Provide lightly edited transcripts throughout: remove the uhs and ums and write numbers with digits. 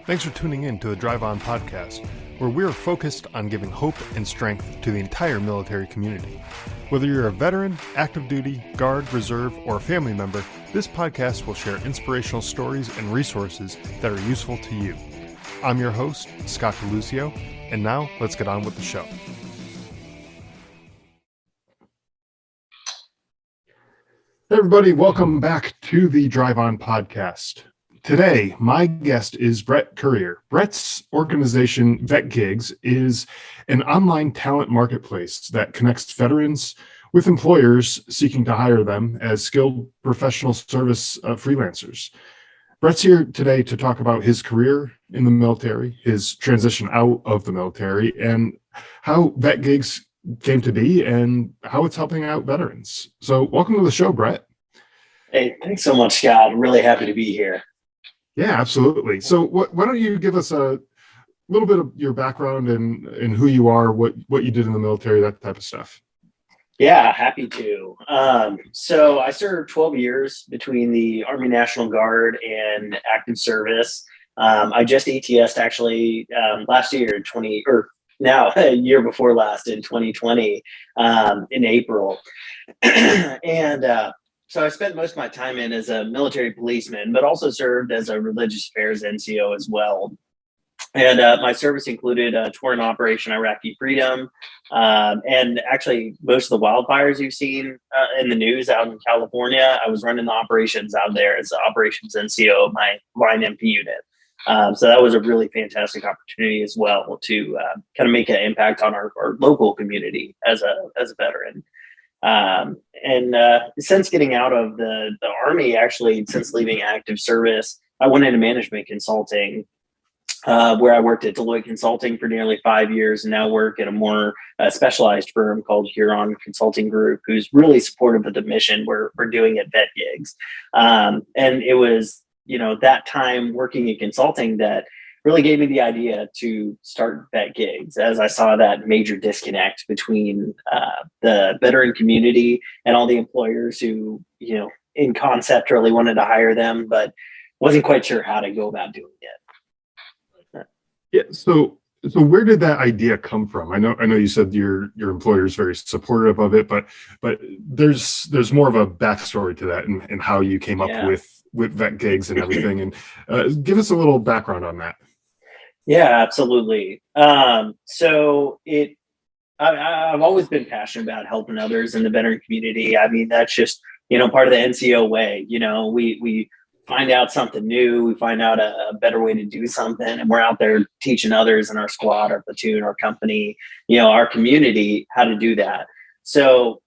Thanks for tuning in to the Drive On podcast, where we are focused on giving hope and strength to the entire military community. Whether you're a veteran, active duty, guard, reserve, or a family member, this podcast will share inspirational stories and resources that are useful to you. I'm your host, Scott DeLucio, and now let's get on with the show. Hey everybody, welcome back to the Drive On podcast. Today, my guest is Brett Currier. Brett's organization, VetGigs, is an online talent marketplace that connects veterans with employers seeking to hire them as skilled professional service freelancers. Brett's here today to talk about his career in the military, his transition out of the military, and how VetGigs came to be and how it's helping out veterans. So welcome to the show, Brett. Hey, thanks so much, Scott. I'm really happy to be here. Yeah, absolutely. So why don't you give us a little bit of your background and who you are, what you did in the military, that type of stuff. Yeah, happy to. So I served 12 years between the Army National Guard and active service. I just ATS'd actually last year, a year before last in 2020 in April. So I spent most of my time in as a military policeman, but also served as a religious affairs NCO as well. And my service included a tour and Operation Iraqi Freedom, and actually most of the wildfires you've seen in the news out in California, I was running the operations out there as the operations NCO of my line MP unit. So that was a really fantastic opportunity as well to kind of make an impact on our local community as a veteran. Since getting out of the Army, actually, since leaving active service, I went into management consulting, where I worked at Deloitte Consulting for nearly 5 years and now work at a more specialized firm called Huron Consulting Group, who's really supportive of the mission we're doing at VetGigs. And it was, that time working in consulting that really gave me the idea to start VetGigs, as I saw that major disconnect between the veteran community and all the employers who, in concept really wanted to hire them, but wasn't quite sure how to go about doing it. Yeah. So where did that idea come from? I know you said your employer is very supportive of it, but there's more of a backstory to that and how you came up with VetGigs and everything. And give us a little background on that. Yeah, absolutely. I've always been passionate about helping others in the veteran community. I mean, that's just, part of the NCO way. We find out something new, we find out a better way to do something, and we're out there teaching others in our squad, our platoon, our company, our community how to do that. So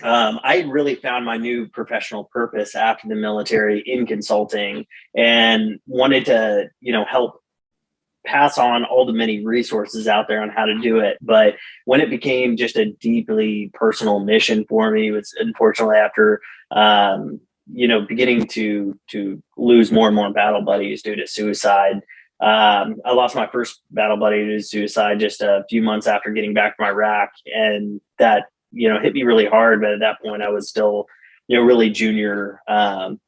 I really found my new professional purpose after the military in consulting and wanted to, help pass on all the many resources out there on how to do it. But when it became just a deeply personal mission for me, it was unfortunately after, beginning to lose more and more battle buddies due to suicide. I lost my first battle buddy due to suicide just a few months after getting back from Iraq. And that, hit me really hard. But at that point I was still, really junior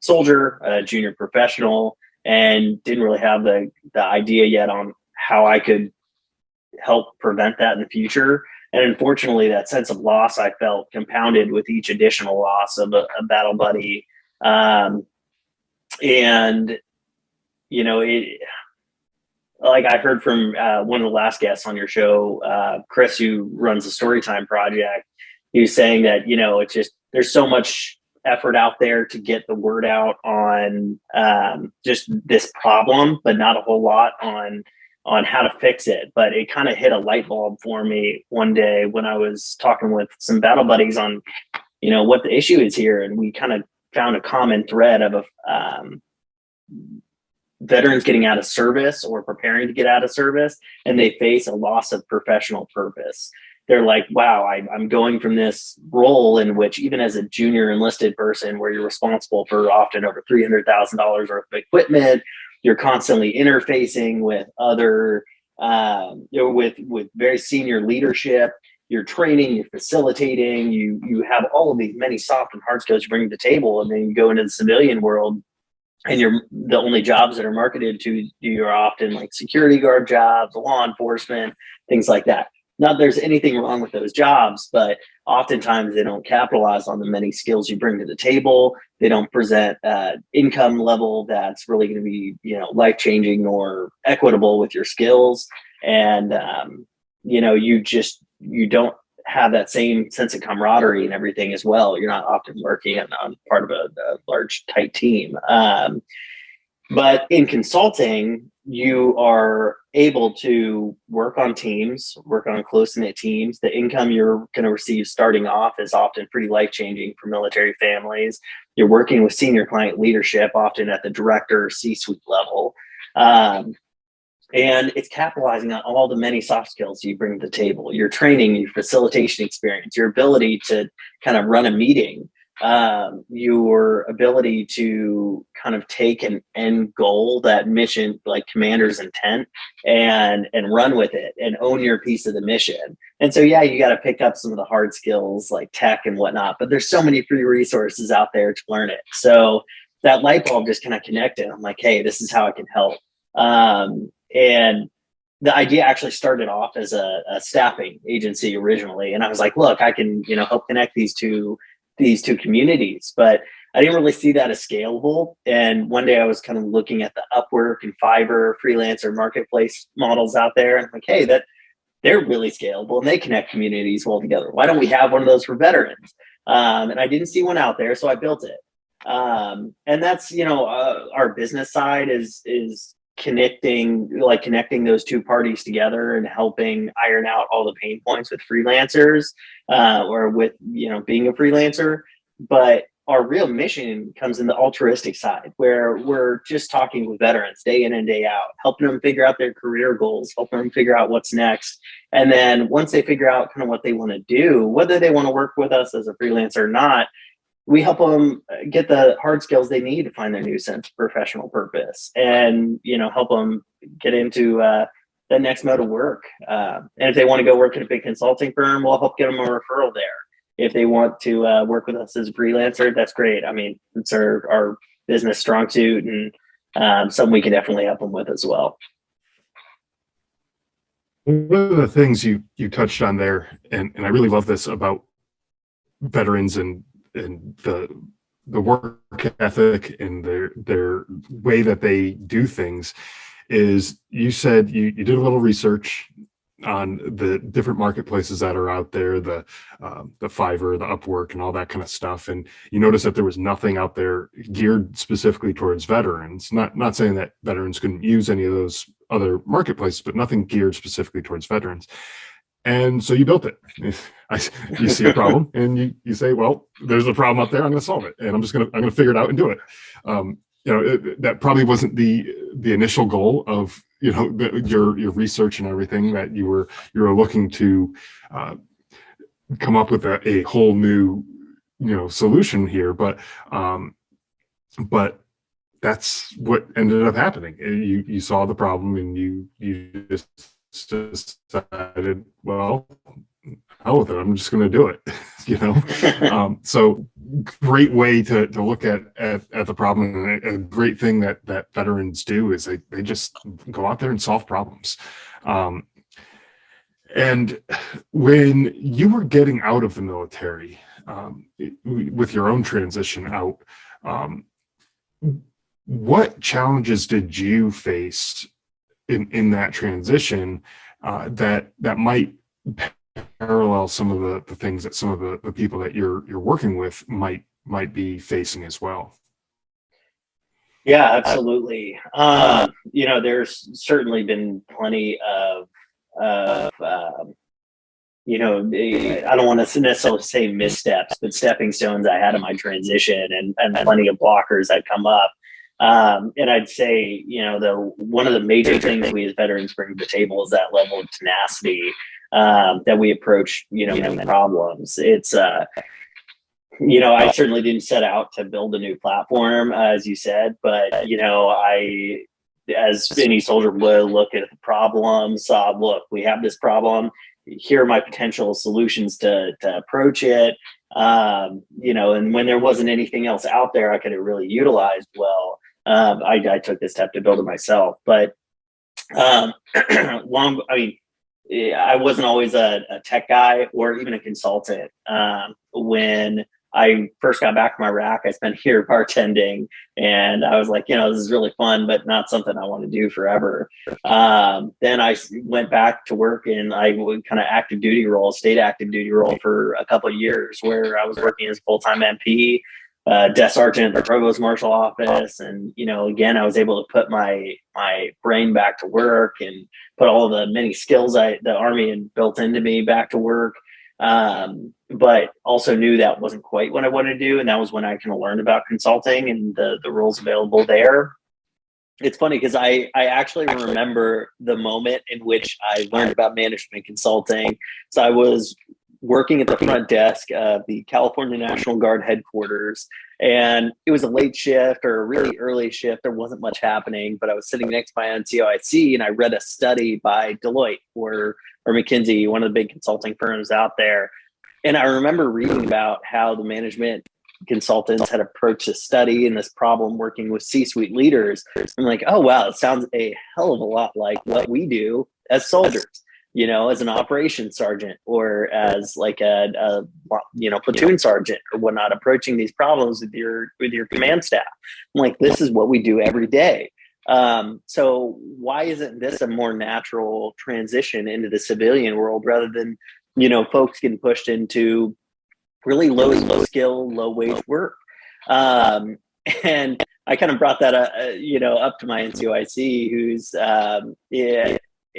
soldier, junior professional, and didn't really have the idea yet on how I could help prevent that in the future. And unfortunately, that sense of loss I felt compounded with each additional loss of a battle buddy. Like I heard from one of the last guests on your show, Chris, who runs the Storytime Project, he was saying that, it's just, there's so much effort out there to get the word out on just this problem, but not a whole lot on how to fix it. But it kind of hit a light bulb for me one day when I was talking with some battle buddies on, what the issue is here. And we kind of found a common thread of veterans getting out of service or preparing to get out of service, and they face a loss of professional purpose. They're like, wow, I'm going from this role in which even as a junior enlisted person where you're responsible for often over $300,000 worth of equipment, you're constantly interfacing with other, with very senior leadership, you're training, you're facilitating, you have all of these many soft and hard skills you bring to the table. And then you go into the civilian world and the only jobs that are marketed to you are often like security guard jobs, law enforcement, things like that. Not there's anything wrong with those jobs, but oftentimes they don't capitalize on the many skills you bring to the table. They don't present income level that's really going to be, life changing or equitable with your skills. And you don't have that same sense of camaraderie and everything as well. You're not often working on part of a large tight team. But in consulting, you are able to work on teams, work on close-knit teams. The income you're going to receive starting off is often pretty life-changing for military families. You're working with senior client leadership, often at the director, C-suite level. And it's capitalizing on all the many soft skills you bring to the table, your training, your facilitation experience, your ability to kind of run a meeting, your ability to kind of take an end goal, that mission, like commander's intent, and run with it and own your piece of the mission. And so, yeah, you got to pick up some of the hard skills like tech and whatnot, but there's so many free resources out there to learn it. So that light bulb just kind of connected. I'm like, hey, this is how I can help. And the idea actually started off as a staffing agency originally. And I was like, look, I can, help connect these two communities, but I didn't really see that as scalable. And one day I was kind of looking at the Upwork and Fiverr freelancer marketplace models out there. And I'm like, hey, they're really scalable and they connect communities well together. Why don't we have one of those for veterans? And I didn't see one out there, so I built it. And that's, our business side is connecting those two parties together and helping iron out all the pain points with freelancers, or with, being a freelancer. But our real mission comes in the altruistic side, where we're just talking with veterans day in and day out, helping them figure out their career goals, helping them figure out what's next. And then once they figure out kind of what they want to do, whether they want to work with us as a freelancer or not, we help them get the hard skills they need to find their new sense of professional purpose, and help them get into the next mode of work. And if they want to go work at a big consulting firm, we'll help get them a referral there. If they want to work with us as a freelancer, that's great. I mean, it's our business strong suit, and something we can definitely help them with as well. One of the things you touched on there, and I really love this about veterans and the work ethic and their way that they do things, is you said you did a little research on the different marketplaces that are out there, the Fiverr, the Upwork, and all that kind of stuff, and you noticed that there was nothing out there geared specifically towards veterans. Not saying that veterans couldn't use any of those other marketplaces, but nothing geared specifically towards veterans. And so you built it. You see a problem and you say, well, there's a problem out there. I'm going to solve it, and I'm going to figure it out and do it. That probably wasn't the initial goal of your research and everything, that you were looking to come up with a whole new solution here, but that's what ended up happening. You saw the problem and you just decided, well, hell with it, I'm just going to do it. So great way to look at the problem, and a great thing that veterans do is they just go out there and solve problems. And when you were getting out of the military, with your own transition out, what challenges did you face in that transition that might parallel some of the things that some of the people that you're working with might be facing as well? Yeah, absolutely. There's certainly been plenty of I don't want to necessarily say missteps, but stepping stones I had in my transition, and plenty of blockers that come up. And I'd say, one of the major things we as veterans bring to the table is that level of tenacity that we approach, problems. It's, I certainly didn't set out to build a new platform, as you said, but, I, as any soldier would, look at the problem, saw, look, we have this problem. Here are my potential solutions to approach it. And when there wasn't anything else out there I could have really utilized well, I took this step to build it myself. But I wasn't always a tech guy or even a consultant. When I first got back from Iraq, I spent a year bartending, and I was like, this is really fun, but not something I want to do forever. Then I went back to work in kind of state active duty role for a couple of years, where I was working as a full-time MP, desk sergeant at the provost marshal office. And, again, I was able to put my brain back to work and put all the many skills the Army had built into me back to work. But also knew that wasn't quite what I wanted to do. And that was when I kind of learned about consulting and the roles available there. It's funny because I actually remember the moment in which I learned about management consulting. So I was working at the front desk of the California National Guard headquarters. And it was a late shift or a really early shift. There wasn't much happening, but I was sitting next to my NCOIC, and I read a study by Deloitte or McKinsey, one of the big consulting firms out there. And I remember reading about how the management consultants had approached this study and this problem working with C-suite leaders. I'm like, oh, wow, it sounds a hell of a lot like what we do as soldiers. As an operations sergeant or as like a platoon sergeant or whatnot, approaching these problems with your command staff. I'm like, this is what we do every day. So why isn't this a more natural transition into the civilian world rather than, folks getting pushed into really low skill, low wage work? And I kind of brought that up to my NCOIC, who's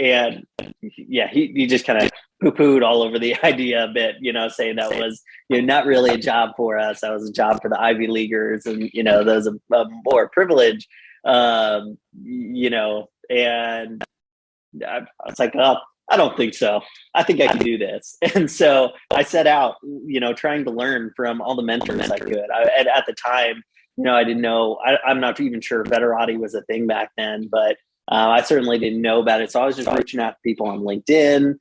he just kind of poo-pooed all over the idea a bit, saying that was not really a job for us. That was a job for the Ivy Leaguers, and those of more privilege. And I was like, oh, I don't think so. I think I can do this. And so I set out, trying to learn from all the mentors I could. And at the time, I didn't know, I'm not even sure Veterati was a thing back then, but I certainly didn't know about it. So I was just reaching out to people on LinkedIn,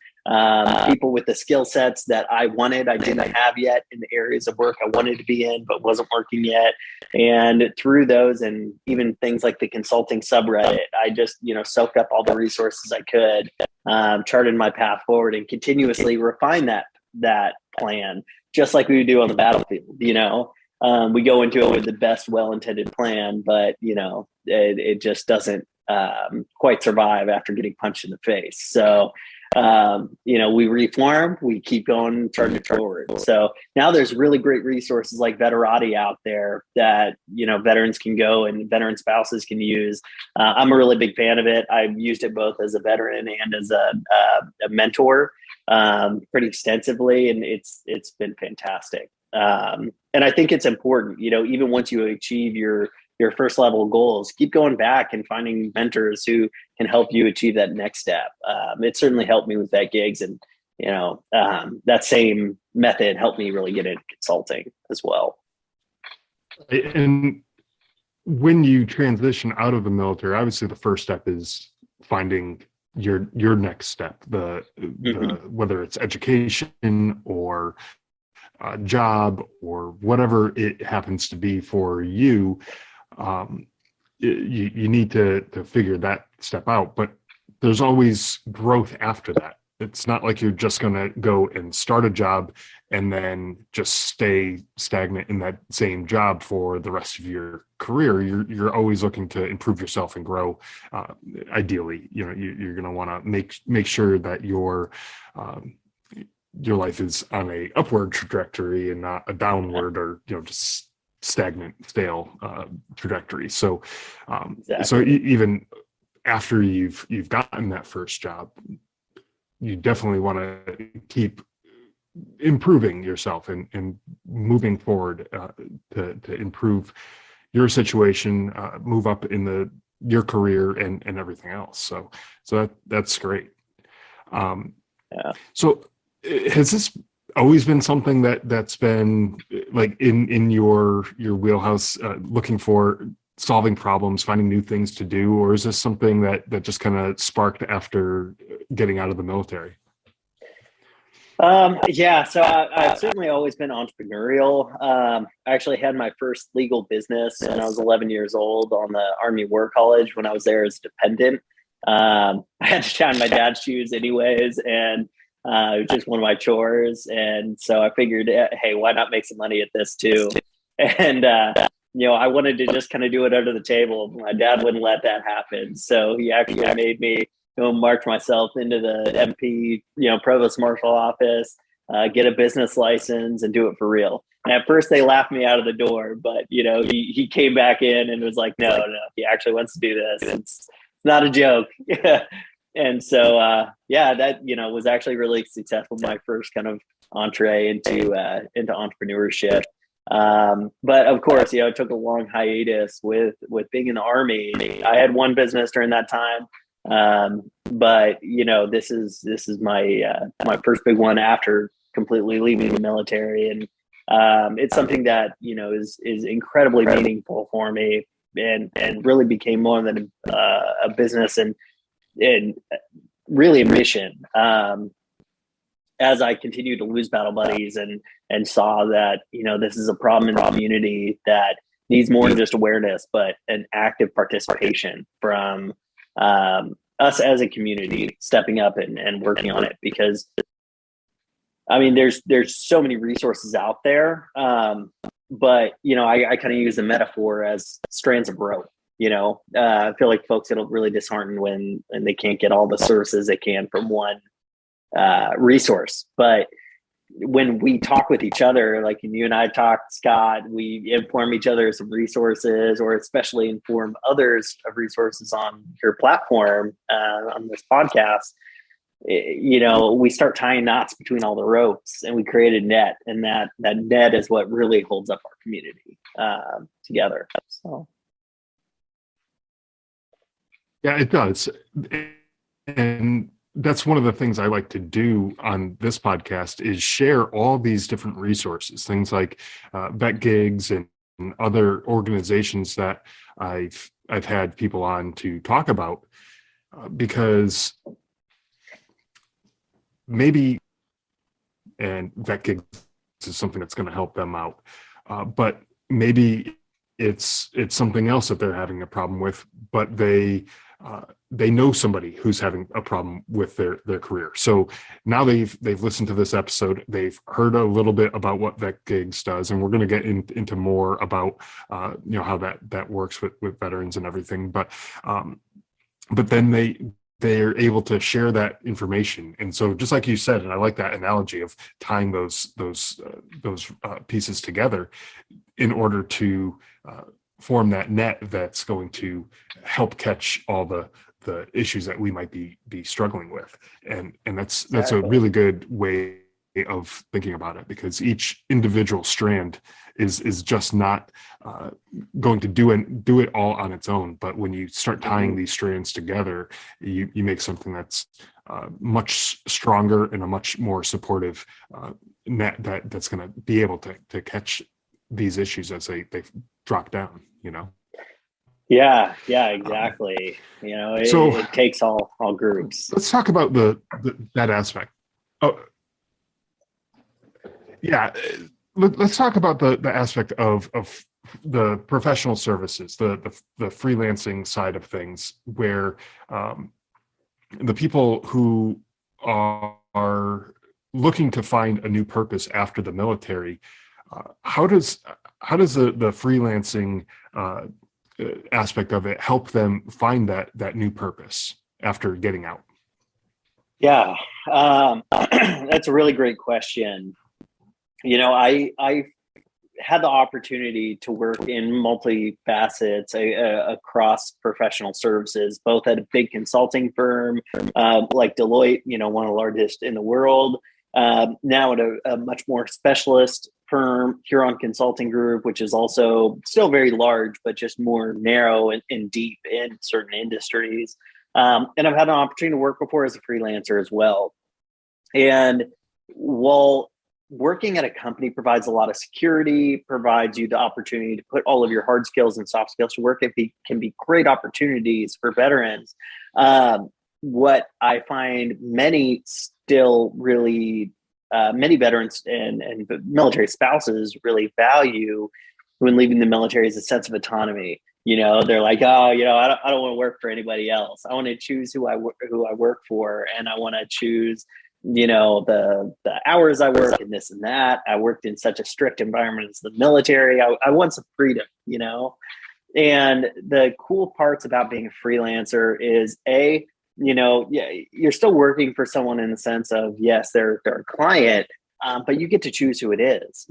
people with the skill sets that I wanted, I didn't have yet in the areas of work I wanted to be in, but wasn't working yet. And through those, and even things like the consulting subreddit, I just, soaked up all the resources I could, charted my path forward, and continuously refine that plan, just like we would do on the battlefield. We go into it with the best well-intended plan, but it just doesn't quite survive after getting punched in the face. So we reform, we keep going, charging forward. So now there's really great resources like Veterati out there that veterans can go and veteran spouses can use. I'm a really big fan of it. I've used it both as a veteran and as a mentor pretty extensively, and it's been fantastic. And I think it's important, even once you achieve your first level goals, keep going back and finding mentors who can help you achieve that next step. It certainly helped me with VetGigs, and that same method helped me really get into consulting as well. And when you transition out of the military, obviously the first step is finding your next step, the whether it's education or job or whatever it happens to be for you. You need to figure that step out, but there's always growth after that. It's not like you're just going to go and start a job and then just stay stagnant in that same job for the rest of your career. You're always looking to improve yourself and grow. Ideally, you're going to want to make sure that your life is on a upward trajectory and not a downward or just stagnant, stale trajectory. So, exactly. So even after you've gotten that first job, you definitely want to keep improving yourself and moving forward to improve your situation, move up in your career and everything else. So that's great. So has this always been something that's been like in your wheelhouse, looking for solving problems, finding new things to do, or is this something that just kind of sparked after getting out of the military? Yeah, so I've certainly always been entrepreneurial. I actually had my first legal business when I was 11 years old on the Army War College when I was there as a dependent. I had to shine my dad's shoes anyways, and it was just one of my chores. And so I figured, hey, why not make some money at this too? And I wanted to just kind of do it under the table. My dad wouldn't let that happen, so he actually made me march myself into the MP, provost marshal office, get a business license, and do it for real. And at first, they laughed me out of the door, but he came back in and was like, "No, he actually wants to do this. It's not a joke." And so, that was actually really successful. My first kind of entree into entrepreneurship. But of course, it took a long hiatus with being in the Army. I had one business during that time. But this is my first big one after completely leaving the military, and it's something that is incredibly meaningful for me, and really became more than a business and really a mission. As I continued to lose battle buddies and saw that this is a problem in the community that needs more than just awareness, but an active participation from us as a community stepping up and working on it. Because I mean, there's so many resources out there, but I kind of use the metaphor as strands of rope. I feel like folks get really disheartened when they can't get all the services they can from one resource. But when we talk with each other, like you and I talked, Scott, we inform each other of some resources, or especially inform others of resources on your platform, on this podcast. We start tying knots between all the ropes, and we create a net, and that net is what really holds up our community together. So, Yeah, it does. And that's one of the things I like to do on this podcast is share all these different resources, things like VetGigs and other organizations that I've had people on to talk about, because maybe, and VetGigs is something that's going to help them out, but maybe it's something else that they're having a problem with, but they know somebody who's having a problem with their career. So now they've listened to this episode, they've heard a little bit about what VetGigs does, and we're going to get into more about how that works with veterans and everything. But then they're able to share that information. And so just like you said, and I like that analogy of tying those pieces together in order to form that net that's going to help catch all the issues that we might be struggling with. And that's a really good way of thinking about it, because each individual strand is just not going to do it all on its own. But when you start tying these strands together, you make something that's much stronger and a much more supportive net that's going to be able to catch these issues as they drop down. Yeah, exactly. It takes all groups. Let's talk about that aspect. Oh, yeah. Let's talk about the aspect of the professional services, the freelancing side of things, where the people who are looking to find a new purpose after the military, how does the freelancing aspect of it help them find that new purpose after getting out? Yeah, that's a really great question. I had the opportunity to work in multi-facets across professional services, both at a big consulting firm like Deloitte, one of the largest in the world, now at a much more specialist firm, Huron Consulting Group, which is also still very large, but just more narrow and deep in certain industries. And I've had an opportunity to work before as a freelancer as well. And while working at a company provides a lot of security, provides you the opportunity to put all of your hard skills and soft skills to work, it can be great opportunities for veterans. What I find many still really many veterans and military spouses really value when leaving the military is a sense of autonomy. They're like, oh, I don't want to work for anybody else. I want to choose who I work for, and I want to choose, the hours I work and this and that. I worked in such a strict environment as the military. I want some freedom, And the cool parts about being a freelancer is you're still working for someone in the sense of, yes, they're a client, but you get to choose who it is.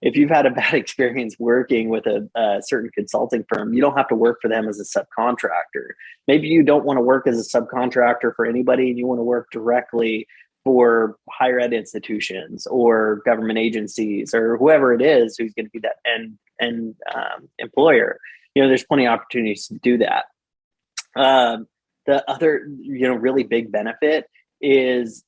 If you've had a bad experience working with a certain consulting firm, you don't have to work for them as a subcontractor. Maybe you don't want to work as a subcontractor for anybody and you want to work directly for higher ed institutions or government agencies or whoever it is who's going to be that end employer. There's plenty of opportunities to do that. The other, really big benefit is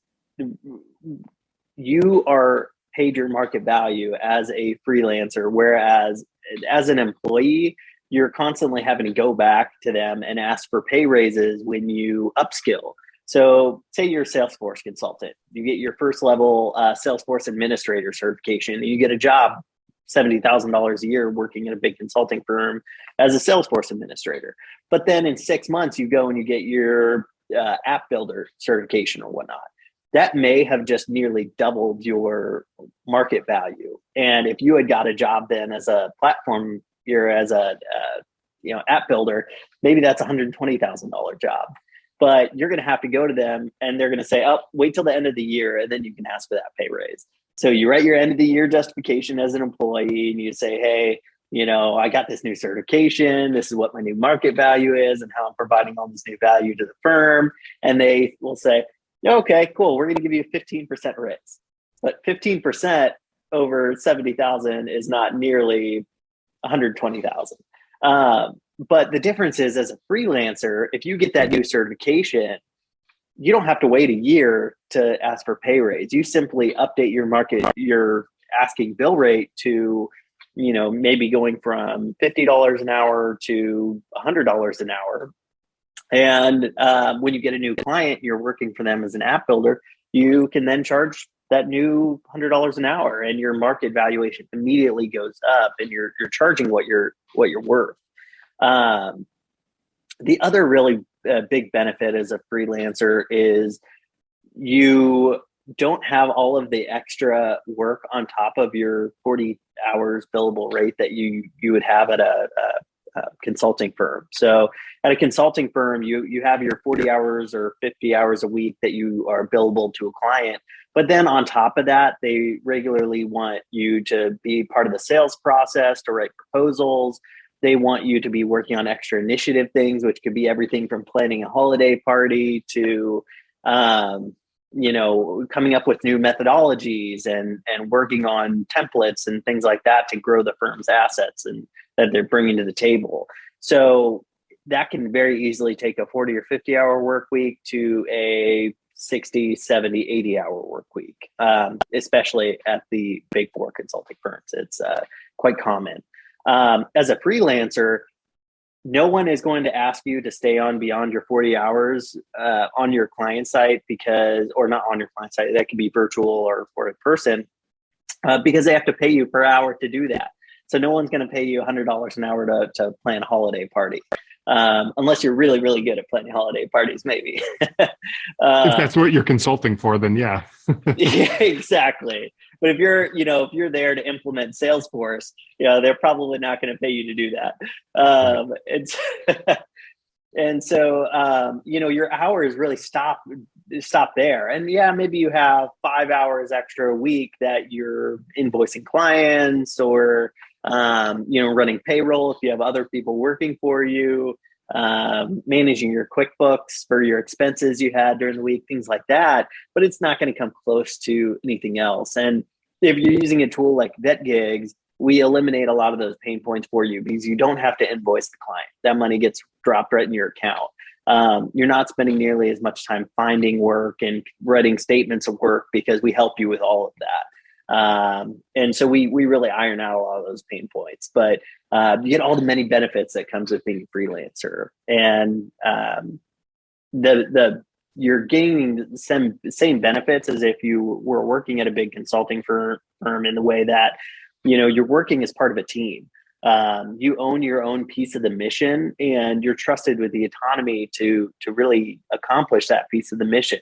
you are paid your market value as a freelancer, whereas as an employee, you're constantly having to go back to them and ask for pay raises when you upskill. So say you're a Salesforce consultant, you get your first level Salesforce administrator certification, and you get a job, $70,000 a year working in a big consulting firm as a Salesforce administrator. But then in 6 months, you go and you get your app builder certification or whatnot. That may have just nearly doubled your market value. And if you had got a job then as a platform, as a app builder, maybe that's $120,000 job. But you're going to have to go to them and they're going to say, oh, wait till the end of the year and then you can ask for that pay raise. So you write your end of the year justification as an employee and you say, hey, I got this new certification. This is what my new market value is and how I'm providing all this new value to the firm. And they will say, okay, cool. We're going to give you a 15% raise. But 15% over 70,000 is not nearly 120,000. But the difference is, as a freelancer, if you get that new certification, you don't have to wait a year to ask for pay raise. You simply update your asking bill rate to, maybe going from $50 an hour to $100 an hour. And when you get a new client, you're working for them as an app builder, you can then charge that new $100 an hour and your market valuation immediately goes up and you're charging what you're worth. The other really big benefit as a freelancer is you don't have all of the extra work on top of your 40 hours billable rate that you would have at a consulting firm. So at a consulting firm, you have your 40 hours or 50 hours a week that you are billable to a client. But then on top of that, they regularly want you to be part of the sales process, to write proposals. They want you to be working on extra initiative things, which could be everything from planning a holiday party to, coming up with new methodologies and working on templates and things like that to grow the firm's assets and that they're bringing to the table. So that can very easily take a 40 or 50 hour work week to a 60, 70, 80 hour work week, especially at the big four consulting firms. It's quite common. As a freelancer, no one is going to ask you to stay on beyond your 40 hours on your client site or not on your client site. That could be virtual or in person because they have to pay you per hour to do that. So no one's going to pay you $100 an hour to plan a holiday party. Unless you're really, really good at planning holiday parties, maybe. If that's what you're consulting for, then yeah. Yeah, exactly. But if you're there to implement Salesforce, they're probably not going to pay you to do that. And so, your hours really stop there. And yeah, maybe you have 5 hours extra a week that you're invoicing clients or, running payroll if you have other people working for you, managing your QuickBooks for your expenses you had during the week, things like that. But it's not going to come close to anything else. And if you're using a tool like VetGigs, we eliminate a lot of those pain points for you because you don't have to invoice the client. That money gets dropped right in your account. You're not spending nearly as much time finding work and writing statements of work because we help you with all of that. And so we really iron out a lot of those pain points, but you get all the many benefits that comes with being a freelancer. And the you're gaining the same benefits as if you were working at a big consulting firm in the way that, you're working as part of a team. You own your own piece of the mission, and you're trusted with the autonomy to really accomplish that piece of the mission.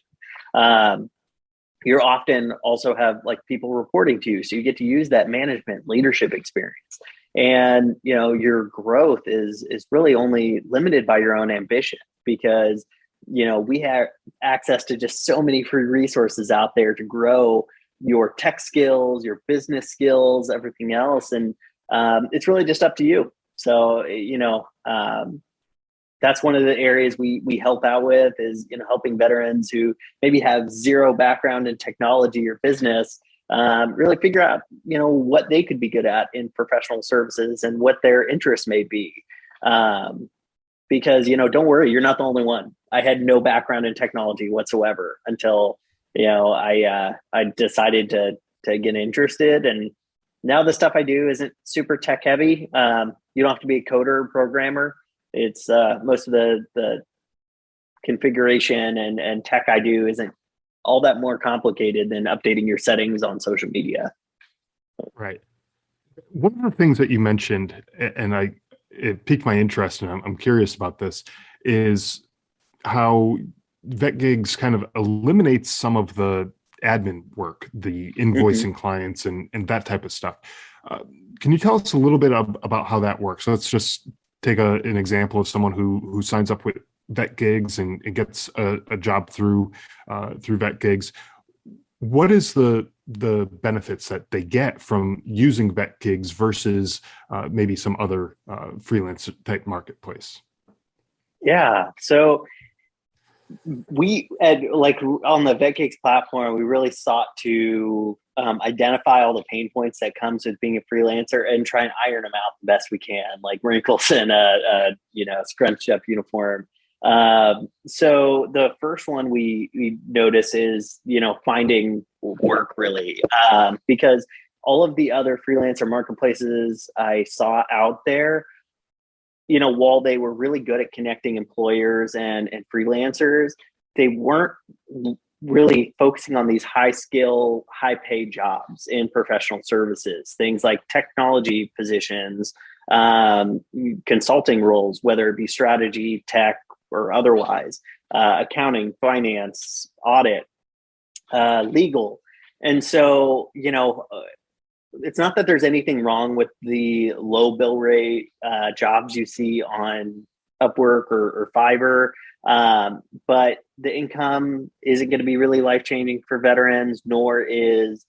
You're often also have like people reporting to you, so you get to use that management leadership experience. And your growth is really only limited by your own ambition, because we have access to just so many free resources out there to grow your tech skills, your business skills, everything else. And it's really just up to you. So, that's one of the areas we help out with is, helping veterans who maybe have zero background in technology or business, really figure out, what they could be good at in professional services and what their interests may be. Because, don't worry, you're not the only one. I had no background in technology whatsoever until, I decided to get interested. And now the stuff I do isn't super tech heavy. You don't have to be a coder or programmer. It's most of the configuration and tech I do isn't all that more complicated than updating your settings on social media. Right. One of the things that you mentioned, and it piqued my interest, and I'm curious about this, is how VetGigs kind of eliminates some of the admin work, the invoicing clients and that type of stuff. Can you tell us a little bit about how that works? So let's just take an example of someone who signs up with VetGigs and gets a job through VetGigs. What is the benefits that they get from using VetGigs versus maybe some other freelance type marketplace? Yeah. So we on the VetGigs platform, we really sought to identify all the pain points that comes with being a freelancer and try and iron them out the best we can, like wrinkles in a scrunched up uniform. So the first one we notice is, finding work really, because all of the other freelancer marketplaces I saw out there, while they were really good at connecting employers and freelancers, they weren't really focusing on these high skill, high paid jobs in professional services, things like technology positions, consulting roles, whether it be strategy, tech, or otherwise, accounting, finance, audit, legal. And so, it's not that there's anything wrong with the low bill rate jobs you see on Upwork or Fiverr, but the income isn't going to be really life-changing for veterans, nor is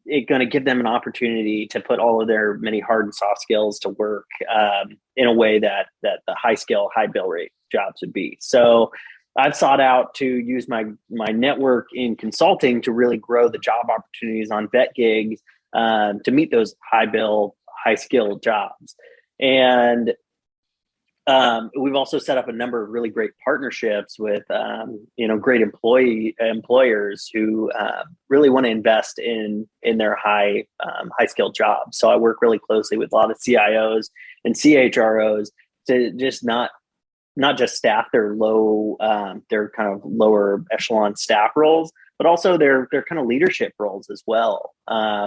it going to give them an opportunity to put all of their many hard and soft skills to work in a way that the high skill, high bill rate jobs would be. So I've sought out to use my network in consulting to really grow the job opportunities on VetGigs to meet those high bill, high skill jobs. And we've also set up a number of really great partnerships with, great employers who really want to invest in their high skilled jobs. So I work really closely with a lot of CIOs and CHROs to just not just staff their their kind of lower echelon staff roles, but also their kind of leadership roles as well,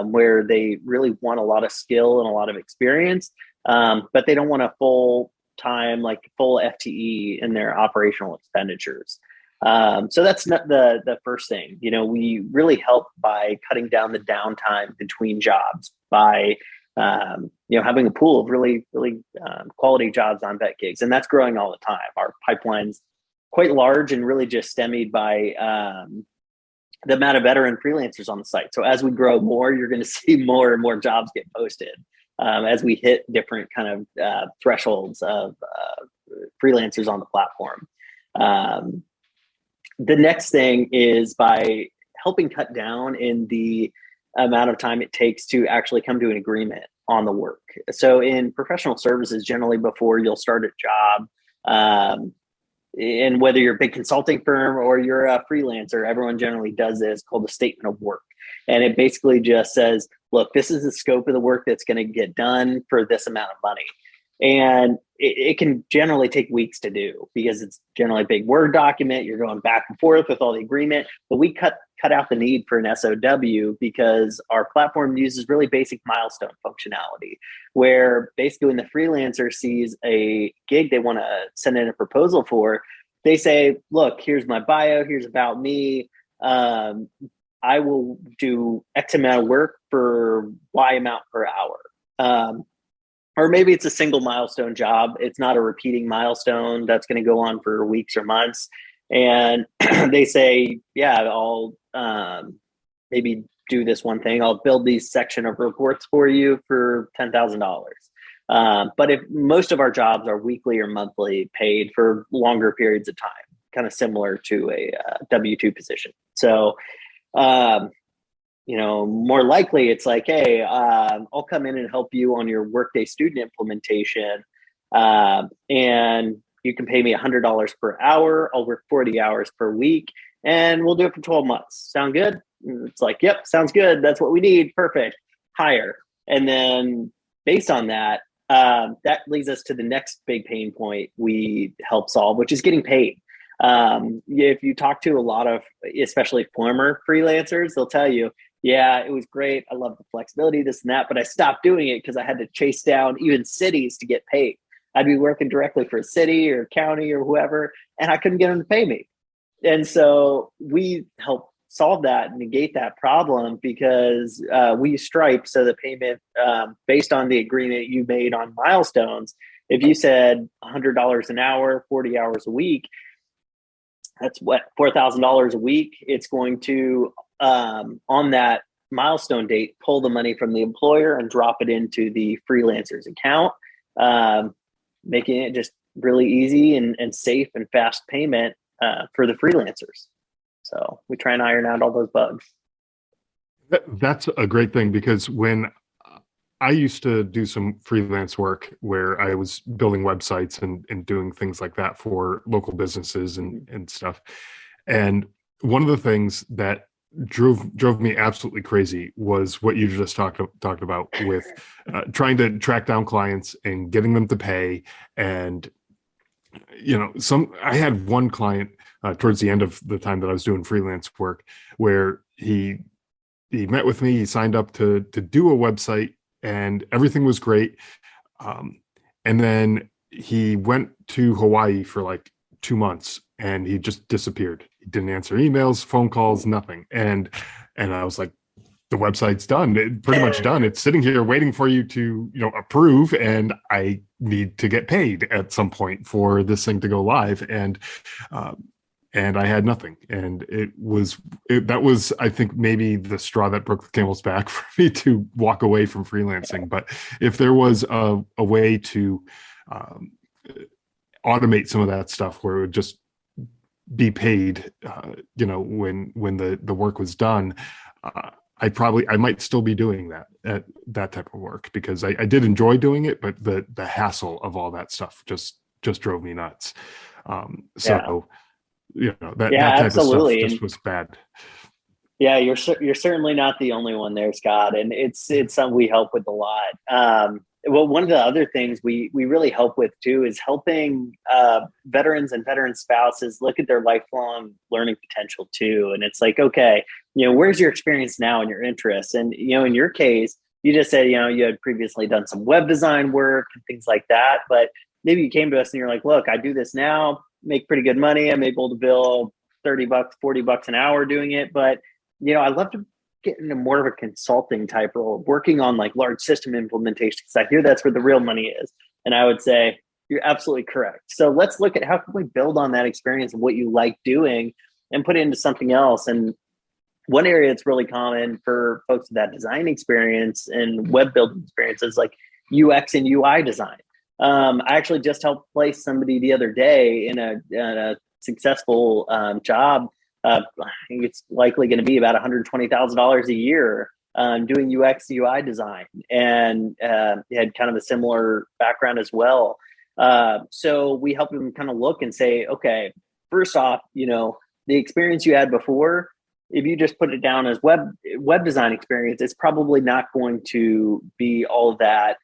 where they really want a lot of skill and a lot of experience, but they don't want a full FTE in their operational expenditures. So that's not the first thing. We really help by cutting down the downtime between jobs by having a pool of really, really quality jobs on VetGigs, and that's growing all the time. Our pipeline's quite large and really just stemmed by the amount of veteran freelancers on the site. So as we grow more, you're going to see more and more jobs get posted as we hit different kind of thresholds of freelancers on the platform. The next thing is by helping cut down in the amount of time it takes to actually come to an agreement on the work. So in professional services, generally before you'll start a job, and whether you're a big consulting firm or you're a freelancer, everyone generally does this called a statement of work. And it basically just says, look, this is the scope of the work that's going to get done for this amount of money. And it can generally take weeks to do because it's generally a big Word document. You're going back and forth with all the agreement, but we cut out the need for an SOW because our platform uses really basic milestone functionality, where basically when the freelancer sees a gig they want to send in a proposal for, they say, look, here's my bio, here's about me. I will do X amount of work for Y amount per hour. Or maybe it's a single milestone job. It's not a repeating milestone that's going to go on for weeks or months. And they say, yeah, I'll maybe do this one thing. I'll build these section of reports for you for $10,000. But if most of our jobs are weekly or monthly paid for longer periods of time, kind of similar to a W-2 position. So, more likely it's like, hey, I'll come in and help you on your Workday student implementation. And you can pay me $100 per hour. I'll work 40 hours per week and we'll do it for 12 months. Sound good? And it's like, yep, sounds good. That's what we need. Perfect. Hire. And then based on that, that leads us to the next big pain point we help solve, which is getting paid. If you talk to a lot of, especially former freelancers, they'll tell you, yeah, it was great. I love the flexibility, this and that, but I stopped doing it because I had to chase down even cities to get paid. I'd be working directly for a city or county or whoever, and I couldn't get them to pay me. And so we help solve that and negate that problem because we use Stripe, so the payment based on the agreement you made on milestones. If you said $100 an hour, 40 hours a week, that's what, $4,000 a week. It's going to, on that milestone date, pull the money from the employer and drop it into the freelancer's account, making it just really easy and safe and fast payment for the freelancers. So we try and iron out all those bugs. That's a great thing, because when I used to do some freelance work where I was building websites and doing things like that for local businesses and stuff. And one of the things that drove me absolutely crazy was what you just talked about with trying to track down clients and getting them to pay. And, I had one client towards the end of the time that I was doing freelance work where he met with me, he signed up to do a website, and everything was great. And then he went to Hawaii for like 2 months and he just disappeared. He didn't answer emails, phone calls, nothing. And I was like, the website's done, pretty much done. It's sitting here waiting for you to, approve. And I need to get paid at some point for this thing to go live. And I had nothing. And that was, I think, maybe the straw that broke the camel's back for me to walk away from freelancing. But if there was a way to automate some of that stuff where it would just be paid, when the work was done, I might still be doing that type of work, because I did enjoy doing it, but the hassle of all that stuff just drove me nuts. That type absolutely. of stuff just was bad. Yeah, you're certainly not the only one there, Scott, and it's something we help with a lot. Well, one of the other things we really help with too is helping veterans and veteran spouses look at their lifelong learning potential too. And it's like, okay, where's your experience now and your interests? And in your case, you just said you had previously done some web design work and things like that, but maybe you came to us and you're like, look, I do this now, make pretty good money. I'm able to bill $30, $40 an hour doing it. But, I'd love to get into more of a consulting type role, working on like large system implementations. I hear that's where the real money is. And I would say, you're absolutely correct. So let's look at how can we build on that experience of what you like doing and put it into something else. And one area that's really common for folks with that design experience and web building experience is like UX and UI design. I actually just helped place somebody the other day in a successful job. I think it's likely going to be about $120,000 a year doing UX UI design, and he had kind of a similar background as well. So we help him kind of look and say, okay, first off, the experience you had before, if you just put it down as web design experience, it's probably not going to be all that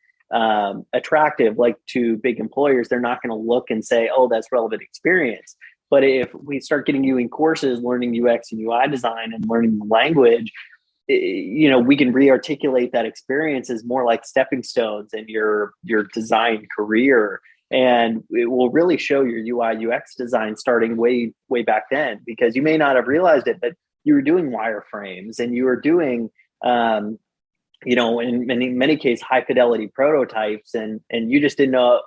attractive, like to big employers, they're not going to look and say, oh, that's relevant experience. But if we start getting you in courses, learning UX and UI design and learning the language, we can re-articulate that experience as more like stepping stones in your design career. And it will really show your UI UX design starting way back then, because you may not have realized it, but you were doing wireframes and you were doing, in many cases, high fidelity prototypes, and you just didn't know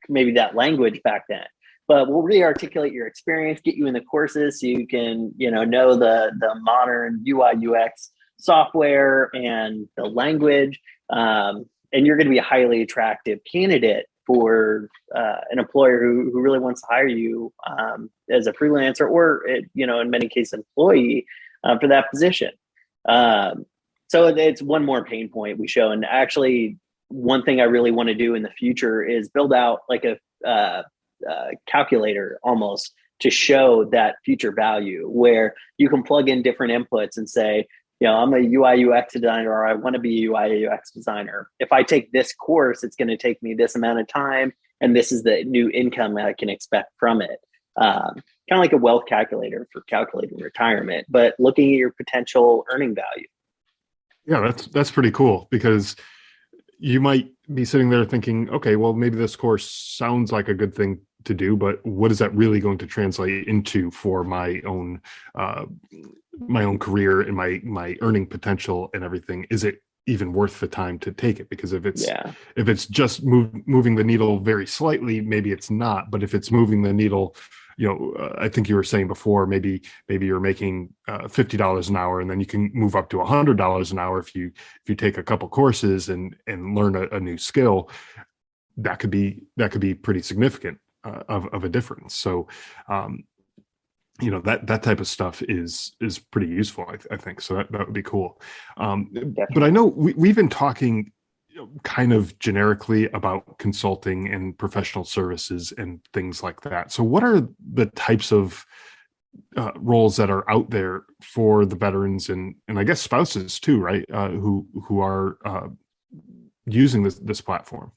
maybe that language back then. But we'll re-articulate your experience, get you in the courses so you can, know the modern UI UX software and the language, and you're going to be a highly attractive candidate for an employer who really wants to hire you as a freelancer or, in many cases, employee for that position. So it's one more pain point we show. And actually, one thing I really want to do in the future is build out like a calculator almost to show that future value, where you can plug in different inputs and say, I'm a UI UX designer, or I want to be a UI UX designer. If I take this course, it's going to take me this amount of time, and this is the new income I can expect from it. Kind of like a wealth calculator for calculating retirement, but looking at your potential earning value. Yeah, that's pretty cool, because you might be sitting there thinking, okay, well, maybe this course sounds like a good thing to do, but what is that really going to translate into for my own career and my earning potential and everything? Is it even worth the time to take it? Because if it's just moving the needle very slightly, maybe it's not. But if it's moving the needle, I think you were saying before, maybe you're making $50 an hour, and then you can move up to $100 an hour if you take a couple courses and learn a new skill. That could be pretty significant of a difference. So that type of stuff is pretty useful, I think. So that would be cool. But I know we've been talking kind of generically about consulting and professional services and things like that. So what are the types of roles that are out there for the veterans and I guess spouses too, right? Who are using this platform?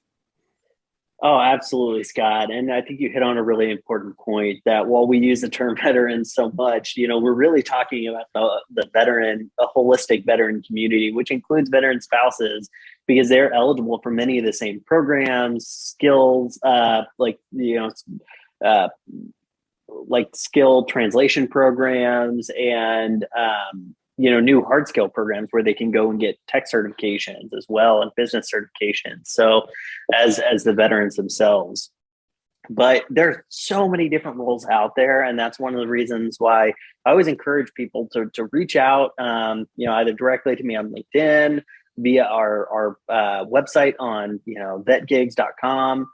Oh, absolutely, Scott. And I think you hit on a really important point, that while we use the term veteran so much, we're really talking about the veteran, a holistic veteran community, which includes veteran spouses, because they're eligible for many of the same programs, skills, like skill translation programs and, new hard skill programs where they can go and get tech certifications as well and business certifications. So as the veterans themselves, but there's so many different roles out there. And that's one of the reasons why I always encourage people to reach out, either directly to me on LinkedIn, via our website on, VetGigs.com,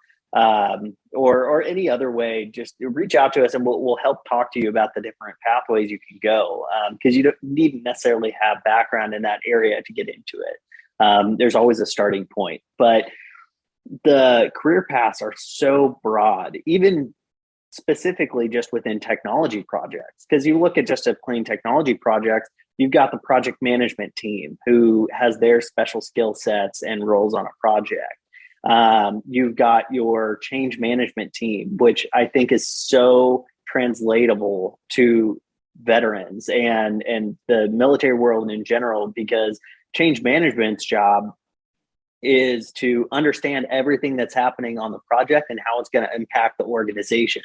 or any other way. Just reach out to us and we'll help talk to you about the different pathways you can go, because you don't need necessarily have background in that area to get into it. There's always a starting point, but the career paths are so broad, even specifically just within technology projects. Because you look at just a plain technology project, you've got the project management team who has their special skill sets and roles on a project. You've got your change management team, which I think is so translatable to veterans and the military world in general, because change management's job is to understand everything that's happening on the project and how it's going to impact the organization,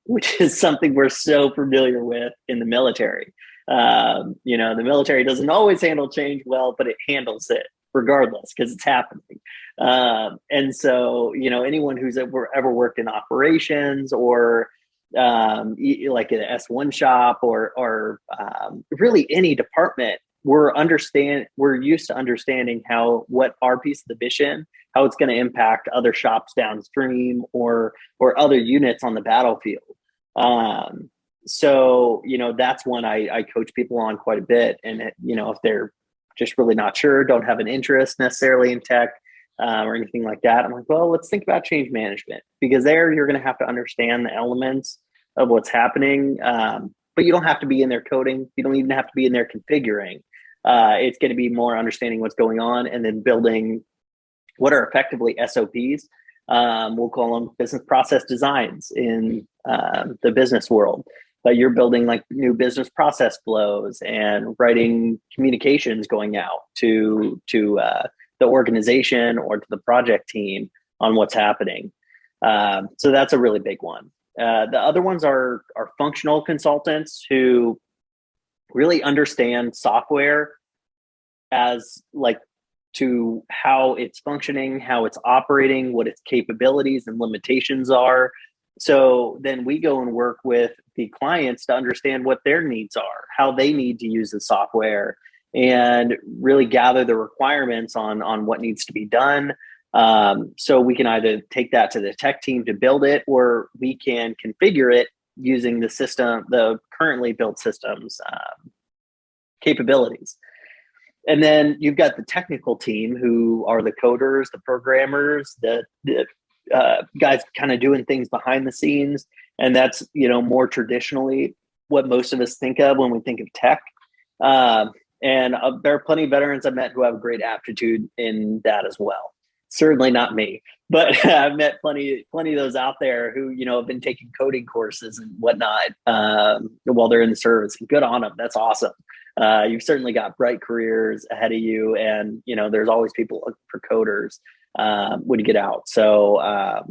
which is something we're so familiar with in the military. The military doesn't always handle change well, but it handles it regardless because it's happening. And so, anyone who's ever worked in operations or like an S1 shop or really any department, we're used to understanding what our piece of the mission, how it's going to impact other shops downstream or other units on the battlefield. So, that's one I coach people on quite a bit. And, if they're just really not sure, don't have an interest necessarily in tech or anything like that, I'm like, well, let's think about change management, because there you're going to have to understand the elements of what's happening. But you don't have to be in there coding. You don't even have to be in there configuring. It's going to be more understanding what's going on and then building what are effectively SOPs. We'll call them business process designs in the business world. But you're building like new business process flows and writing communications going out to the organization or to the project team on what's happening. So that's a really big one. The other ones are functional consultants who really understand software as like to how it's functioning, how it's operating, what its capabilities and limitations are. So then we go and work with the clients to understand what their needs are, how they need to use the software, and really gather the requirements on what needs to be done. So we can either take that to the tech team to build it, or we can configure it using the currently built systems capabilities. And then you've got the technical team who are the coders, the programmers, the guys kind of doing things behind the scenes. And that's, more traditionally what most of us think of when we think of tech. And there are plenty of veterans I've met who have great aptitude in that as well. Certainly not me, but I've met plenty of those out there who, have been taking coding courses and whatnot while they're in the service. Good on them. That's awesome. You've certainly got bright careers ahead of you, and there's always people looking for coders when you get out. So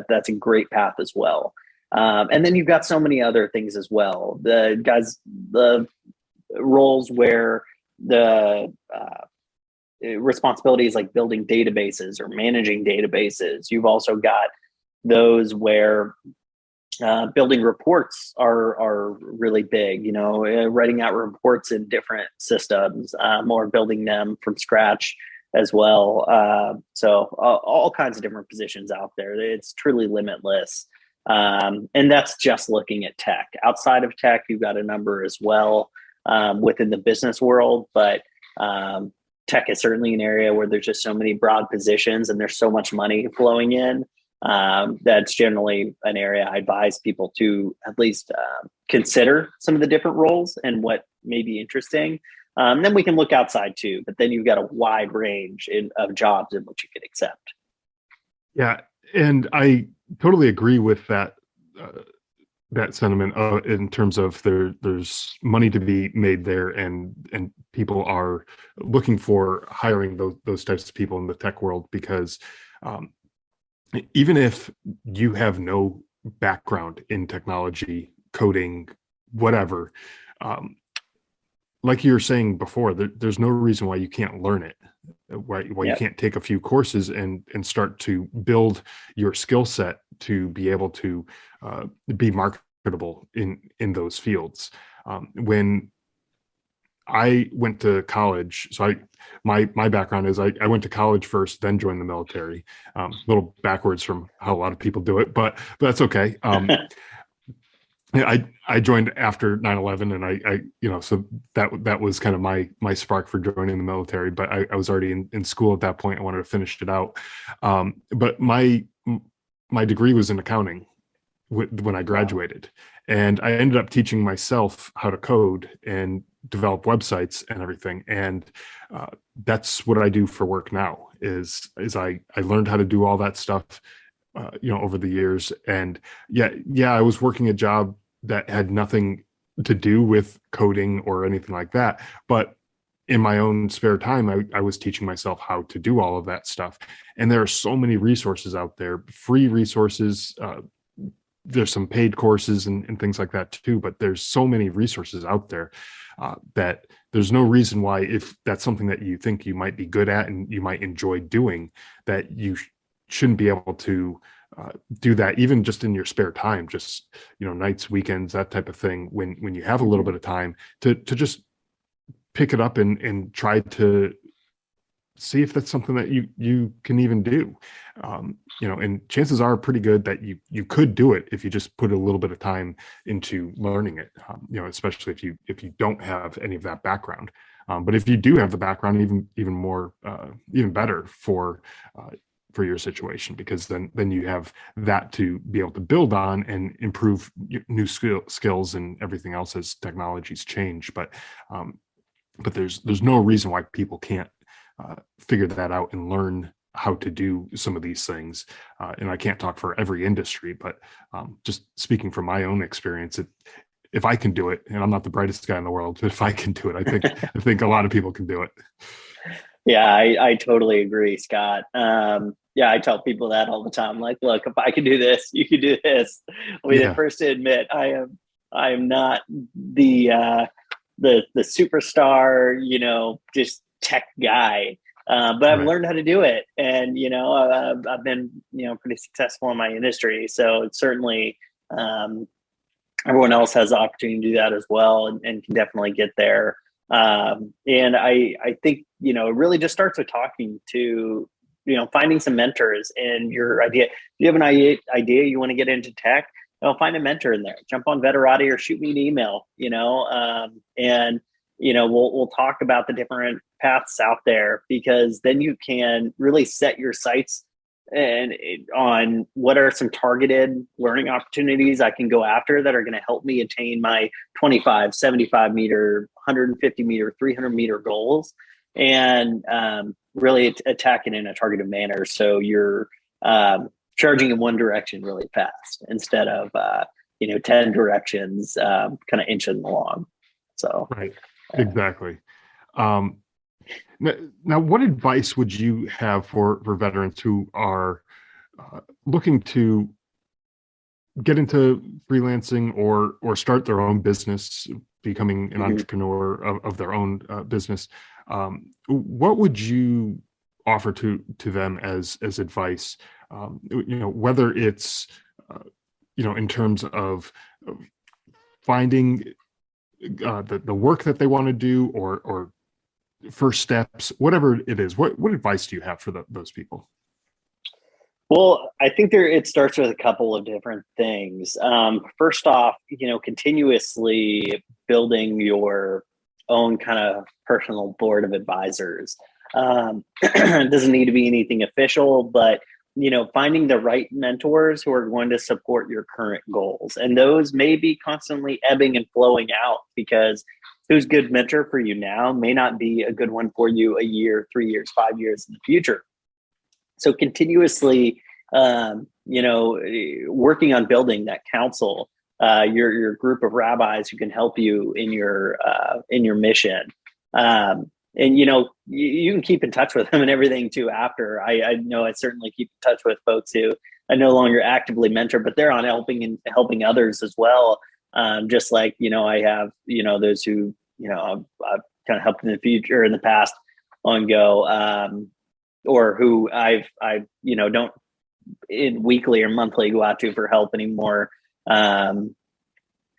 that's a great path as well. And then you've got so many other things as well. The roles where the responsibilities like building databases or managing databases. You've also got those where building reports are really big, writing out reports in different systems, or building them from scratch as well. So all kinds of different positions out there. It's truly limitless. And that's just looking at tech. Outside of tech, you've got a number as well within the business world, but tech is certainly an area where there's just so many broad positions and there's so much money flowing in. That's generally an area I advise people to at least consider some of the different roles and what may be interesting. Then we can look outside too, but then you've got a wide range of jobs in which you can accept. Yeah, and I totally agree with that sentiment in terms of there's money to be made there, and people are looking for hiring those types of people in the tech world, because even if you have no background in technology, coding, whatever, like you were saying before, there's no reason why you can't learn it, why you can't take a few courses and start to build your skill set to be able to be marketable in those fields. When I went to college, so my background is I went to college first, then joined the military. A little backwards from how a lot of people do it, but that's okay. I joined after 9/11, and I so that was kind of my spark for joining the military. But I was already in school at that point. I wanted to finish it out. But my degree was in accounting when I graduated, and I ended up teaching myself how to code and develop websites and everything. And that's what I do for work now. Is I learned how to do all that stuff over the years. And I was working a job that had nothing to do with coding or anything like that. But in my own spare time, I was teaching myself how to do all of that stuff. And there are so many resources out there, free resources. There's some paid courses and things like that too, but there's so many resources out there that there's no reason why, if that's something that you think you might be good at and you might enjoy doing, that you shouldn't be able to do that, even just in your spare time, just nights, weekends, that type of thing. When you have a little bit of time to just pick it up and try to see if that's something that you can even do. And chances are pretty good that you could do it if you just put a little bit of time into learning it. Especially if you don't have any of that background. But if you do have the background, even more, even better for your situation, because then you have that to be able to build on and improve new skills and everything else as technologies change. But there's no reason why people can't figure that out and learn how to do some of these things. And I can't talk for every industry, but just speaking from my own experience, if I can do it, and I'm not the brightest guy in the world, but if I can do it, I think a lot of people can do it. Yeah, I totally agree, Scott. Yeah, I tell people that all the time. Like, look, if I can do this, you can do this. I'll be the Yeah, first to admit I am not the superstar, just tech guy. But I've right. learned how to do it, and I've been pretty successful in my industry. So it's certainly everyone else has the opportunity to do that as well, and can definitely get there. And I think it really just starts with talking to finding some mentors in your idea. If you have an idea you want to get into tech, find a mentor in there. Jump on Veterati or shoot me an email. And we'll talk about the different paths out there, because then you can really set your sights on what are some targeted learning opportunities I can go after that are going to help me attain my 25, 75 meter, 150 meter, 300 meter goals, and really attack it in a targeted manner. So you're charging in one direction really fast instead of 10 directions kind of inching along. So Right. Exactly. Um, now, what advice would you have for veterans who are looking to get into freelancing or start their own business, becoming an entrepreneur of their own business? What would you offer to them as advice? Whether it's in terms of finding the work that they want to do, or first steps, whatever it is. What advice do you have for those people? Well, I think it starts with a couple of different things. First off, continuously building your own kind of personal board of advisors. It doesn't need to be anything official, but finding the right mentors who are going to support your current goals. And those may be constantly ebbing and flowing out, because who's a good mentor for you now may not be a good one for you a year, 3 years, 5 years in the future. So continuously, working on building that council, your group of rabbis who can help you in your mission. And you can keep in touch with them and everything too after. I know I certainly keep in touch with folks who I no longer actively mentor, but they're on helping others as well. Just like I have those who I've kind of helped in the past on go, or who I've don't in weekly or monthly go out to for help anymore.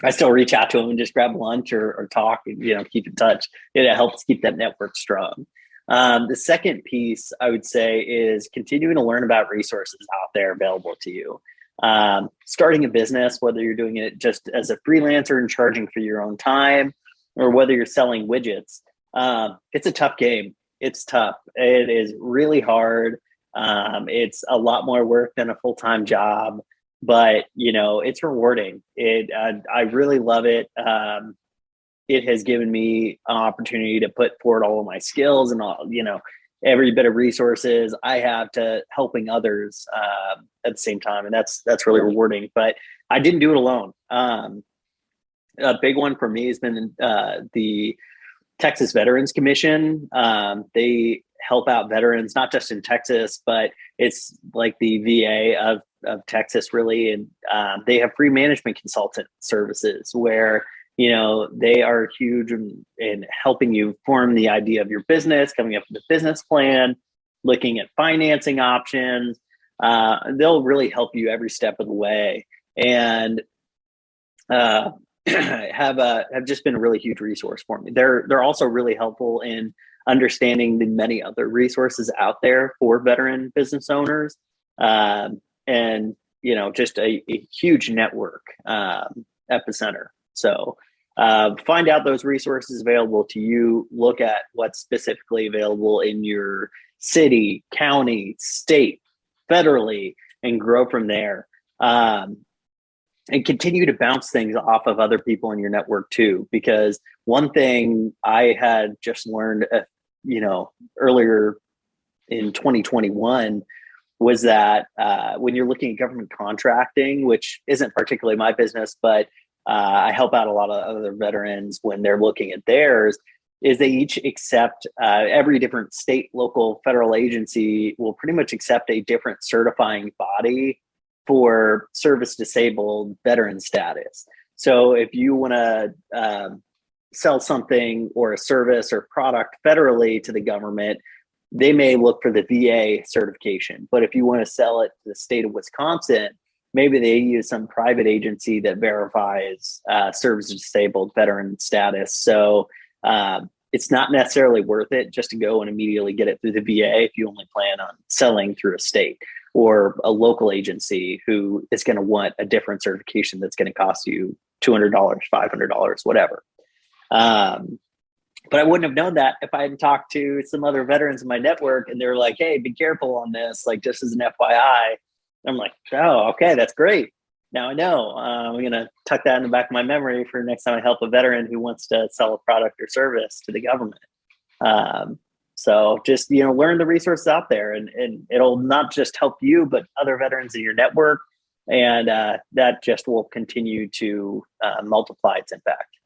I still reach out to them and just grab lunch or talk and keep in touch. It helps keep that network strong. The second piece I would say is continuing to learn about resources out there available to you. Starting a business, whether you're doing it just as a freelancer and charging for your own time, or whether you're selling widgets, it's a tough game. It's tough. It is really hard. It's a lot more work than a full-time job, but it's rewarding. I really love it. It has given me an opportunity to put forward all of my skills and all, every bit of resources I have to helping others at the same time, and that's really rewarding. But I didn't do it alone. A big one for me has been the Texas Veterans Commission. They help out veterans, not just in Texas, but it's like the VA of Texas, really. And they have free management consultant services where, they are huge in helping you form the idea of your business, coming up with a business plan, looking at financing options. They'll really help you every step of the way. And have just been a really huge resource for me. They're also really helpful in understanding the many other resources out there for veteran business owners, and just a huge network epicenter. So find out those resources available to you. Look at what's specifically available in your city, county, state, federally, and grow from there. And continue to bounce things off of other people in your network too, because one thing I had just learned, earlier in 2021 was that when you're looking at government contracting, which isn't particularly my business, but I help out a lot of other veterans when they're looking at theirs, is they each accept every different state, local, federal agency will pretty much accept a different certifying body for service disabled veteran status. So if you want to sell something or a service or product federally to the government, they may look for the VA certification. But if you want to sell it to the state of Wisconsin, maybe they use some private agency that verifies service disabled veteran status. So it's not necessarily worth it just to go and immediately get it through the VA if you only plan on selling through a state or a local agency who is going to want a different certification that's going to cost you $200, $500, whatever. But I wouldn't have known that if I hadn't talked to some other veterans in my network and they were like, hey, be careful on this, like just as an FYI. I'm like, oh, okay, that's great. Now I know. I'm going to tuck that in the back of my memory for next time I help a veteran who wants to sell a product or service to the government. So just, learn the resources out there, and it'll not just help you, but other veterans in your network. And that just will continue to multiply its impact.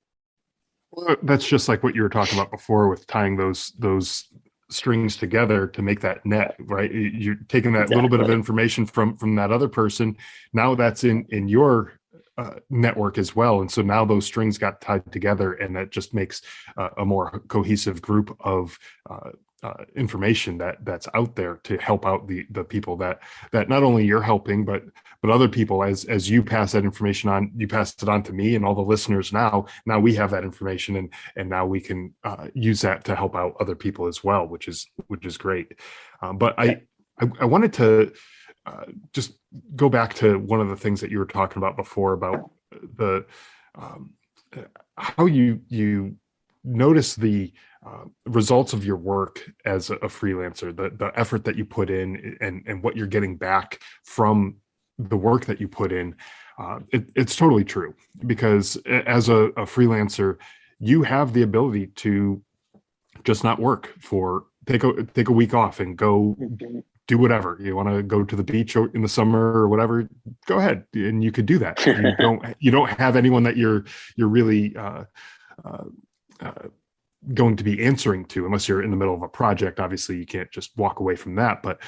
Well, that's just like what you were talking about before with tying those strings together to make that net, right? You're taking that little bit of information from that other person. Now that's in your network as well. And so now those strings got tied together, and that just makes a more cohesive group of information that's out there to help out the people that not only you're helping, but other people, as you pass that information on, you pass it on to me and all the listeners. Now we have that information, and now we can use that to help out other people as well, which is great. But I wanted to just go back to one of the things that you were talking about before about the how you notice the results of your work as a freelancer, the effort that you put in, and what you're getting back from the work that you put in. It's totally true, because as a freelancer, you have the ability to just not work take a week off and go do whatever. You want to go to the beach in the summer or whatever, go ahead, and you could do that. You don't have anyone that you're really going to be answering to, unless you're in the middle of a project. Obviously you can't just walk away from that, but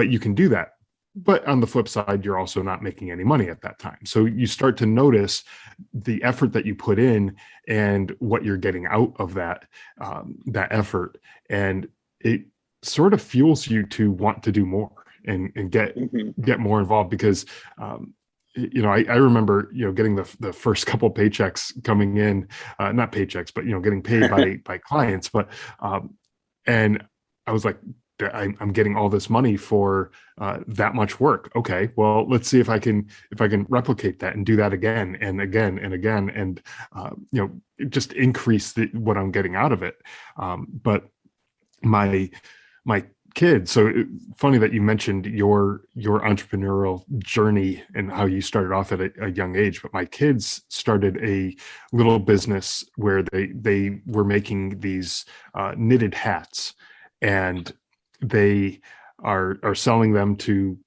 you can do that. But on the flip side, you're also not making any money at that time. So you start to notice the effort that you put in and what you're getting out of that effort. And it sort of fuels you to want to do more and get more involved, because I remember, getting the first couple of paychecks coming in, not paychecks, but, getting paid by clients. But, and I was like, I'm getting all this money for that much work. Okay, well, let's see if I can replicate that and do that again and again and again, and just increase what I'm getting out of it. But my kids. So funny that you mentioned your entrepreneurial journey and how you started off at a young age. But my kids started a little business where they were making these knitted hats, and they are selling them to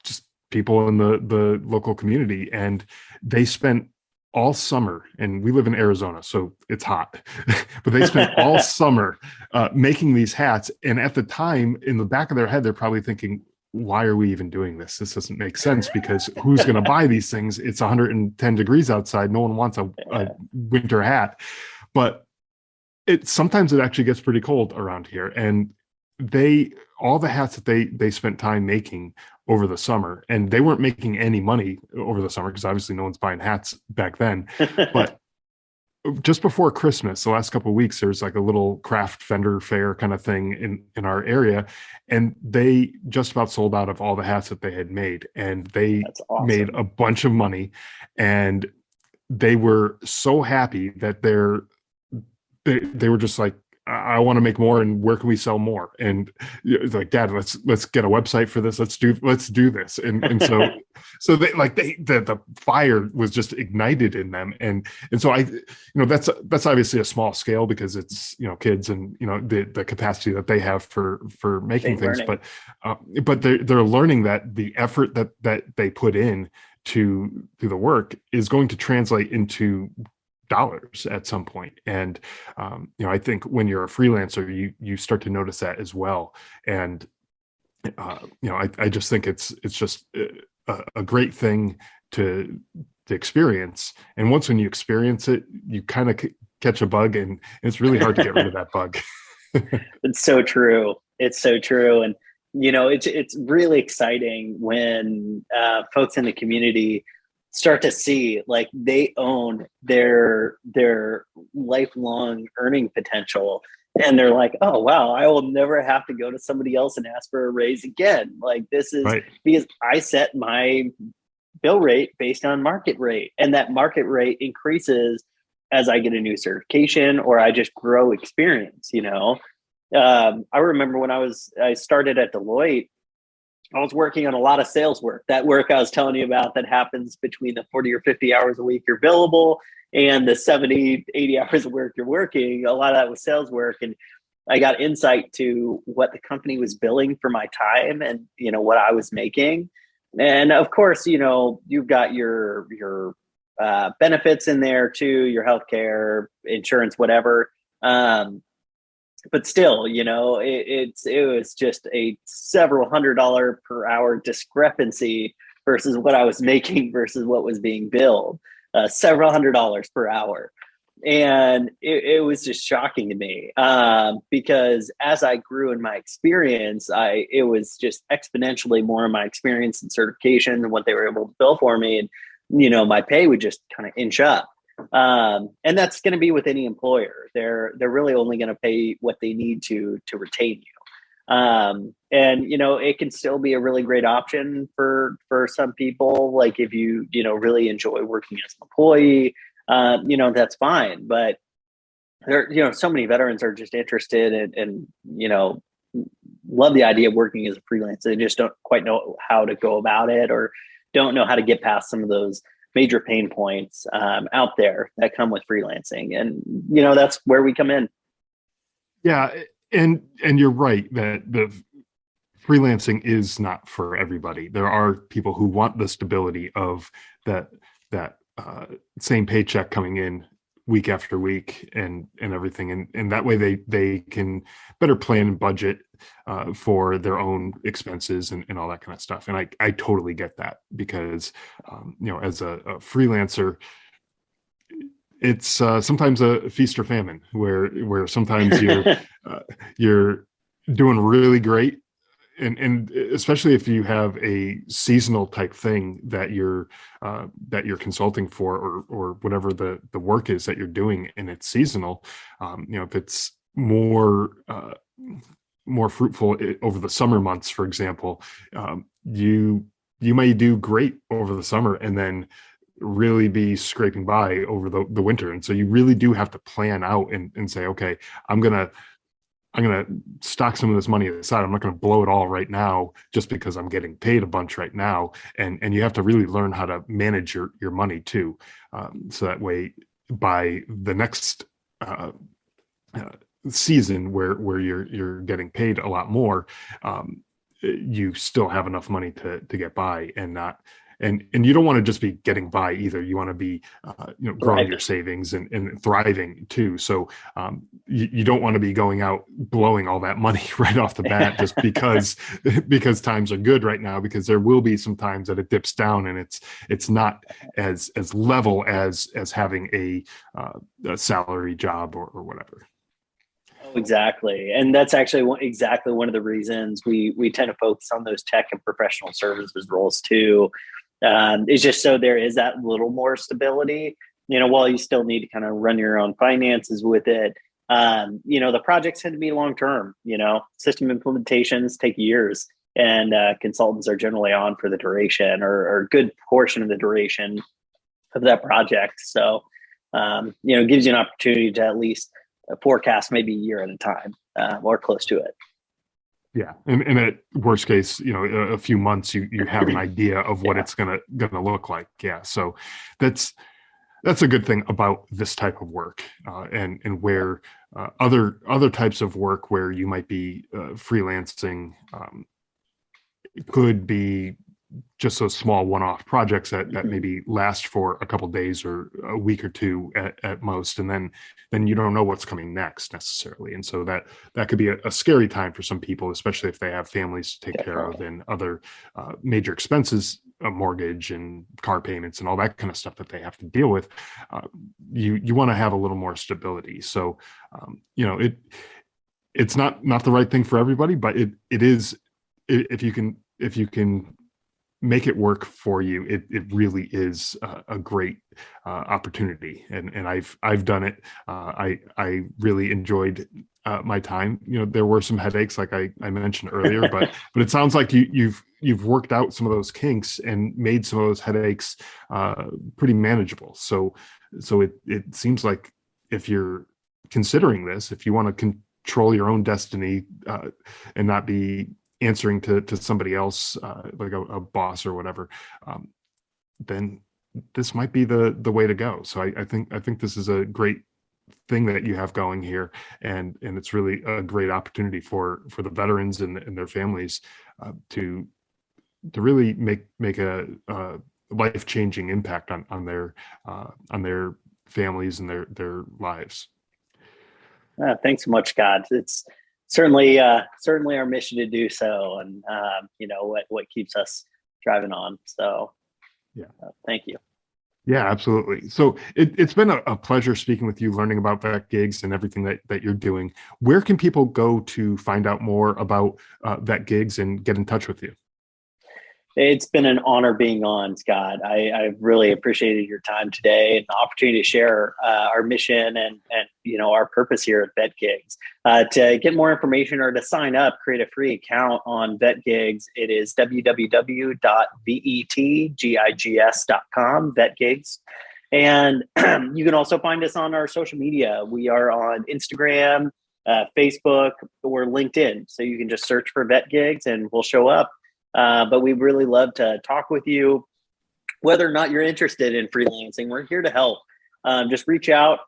just people in the local community. And they spent all summer, and we live in Arizona, so it's hot, but they spent all summer making these hats. And at the time, in the back of their head, they're probably thinking, why are we even doing this? This doesn't make sense, because who's going to buy these things? It's 110 degrees outside. No one wants a winter hat. But sometimes it actually gets pretty cold around here. And all the hats that they spent time making over the summer, and they weren't making any money over the summer because obviously no one's buying hats back then. But just before Christmas, the last couple of weeks, there's like a little craft vendor fair kind of thing in our area, and they just about sold out of all the hats that they had made, and they made a bunch of money, and they were so happy that they were just like, I want to make more, and where can we sell more? And it's like, Dad, let's get a website for this. Let's do this. And so the fire was just ignited in them. And so that's obviously a small scale because it's, kids and, the capacity that they have for making things, but they're learning that the effort that they put in to the work is going to translate into dollars at some point. And I think when you're a freelancer, you start to notice that as well. And I just think it's just a great thing to experience. And once when you experience it, you kind of catch a bug, and it's really hard to get rid of that bug. It's so true. It's so true. And it's really exciting when folks in the community start to see like they own their lifelong earning potential, and they're like, oh wow, I will never have to go to somebody else and ask for a raise again. Like this is right. Because I set my bill rate based on market rate, and that market rate increases as I get a new certification or I just grow experience. I remember when I started at Deloitte, I was working on a lot of sales work. That work I was telling you about that happens between the 40 or 50 hours a week you're billable and the 70, 80 hours of work you're working. A lot of that was sales work. And I got insight to what the company was billing for my time and, what I was making. And of course, you've got your benefits in there too, your healthcare, insurance, whatever. But still, it was just a several $100 per hour discrepancy versus what I was making versus what was being billed, several $100 per hour. And it was just shocking to me because as I grew in my experience, it was just exponentially more of my experience and certification and what they were able to bill for me. And, my pay would just kind of inch up. And that's going to be with any employer. They're really only going to pay what they need to retain you. And it can still be a really great option for some people. Like if you really enjoy working as an employee, that's fine. But there, so many veterans are just interested and love the idea of working as a freelancer. They just don't quite know how to go about it, or don't know how to get past some of those major pain points out there that come with freelancing. And, that's where we come in. Yeah. And you're right that the freelancing is not for everybody. There are people who want the stability of that same paycheck coming in week after week and everything. And that way they can better plan and budget for their own expenses and all that kind of stuff. And I totally get that because, as a freelancer, it's sometimes a feast or famine where sometimes you're doing really great. And especially if you have a seasonal type thing that you're consulting for, or whatever the work is that you're doing, and it's seasonal, if it's more fruitful over the summer months, for example, you may do great over the summer and then really be scraping by over the winter. And so you really do have to plan out and say, okay, I'm going to stock some of this money aside. I'm not going to blow it all right now just because I'm getting paid a bunch right now. And you have to really learn how to manage your money too. So that way, by the next season where you're getting paid a lot more, you still have enough money to get by and not. And you don't want to just be getting by either. You want to be, growing your savings and thriving too. So you don't want to be going out blowing all that money right off the bat just because times are good right now. Because there will be some times that it dips down and it's not as level as having a salary job or whatever. Oh, exactly. And that's actually exactly one of the reasons we tend to focus on those tech and professional services roles too. It's just so there is that little more stability, while you still need to kind of run your own finances with it. The projects tend to be long-term, system implementations take years, and consultants are generally on for the duration or a good portion of the duration of that project. So, it gives you an opportunity to at least forecast maybe a year at a time, or close to it. Yeah, and at worst case, a few months, you have an idea of what it's gonna look like. Yeah, so that's a good thing about this type of work, and where other types of work where you might be freelancing could be just those small one-off projects that maybe last for a couple of days or a week or two at most, and then you don't know what's coming next necessarily, and so that could be a scary time for some people, especially if they have families to take care of and other major expenses, a mortgage and car payments and all that kind of stuff that they have to deal with. You want to have a little more stability. So it's not the right thing for everybody, but it is, if you can make it work for you, it really is a great opportunity, and I've done it. I really enjoyed my time. There were some headaches, like I mentioned earlier, but it sounds like you've worked out some of those kinks and made some of those headaches pretty manageable. So it seems like, if you're considering this, if you want to control your own destiny and not be answering to somebody else, like a boss or whatever, then this might be the way to go. So I think this is a great thing that you have going here, and it's really a great opportunity for the veterans and their families to really make a life-changing impact on their families and their lives. Thanks so much, Scott. It's certainly our mission to do so, and what keeps us driving on. So thank you. Yeah, absolutely. So it's been a pleasure speaking with you, learning about VetGigs and everything that you're doing. Where can people go to find out more about VetGigs and get in touch with you? It's been an honor being on, Scott. I really appreciated your time today and the opportunity to share our mission and our purpose here at VetGigs. To get more information or to sign up, create a free account on VetGigs. It is www.vetgigs.com, VetGigs. And you can also find us on our social media. We are on Instagram, Facebook, or LinkedIn. So you can just search for VetGigs and we'll show up. But we'd really love to talk with you. Whether or not you're interested in freelancing, we're here to help. Just reach out.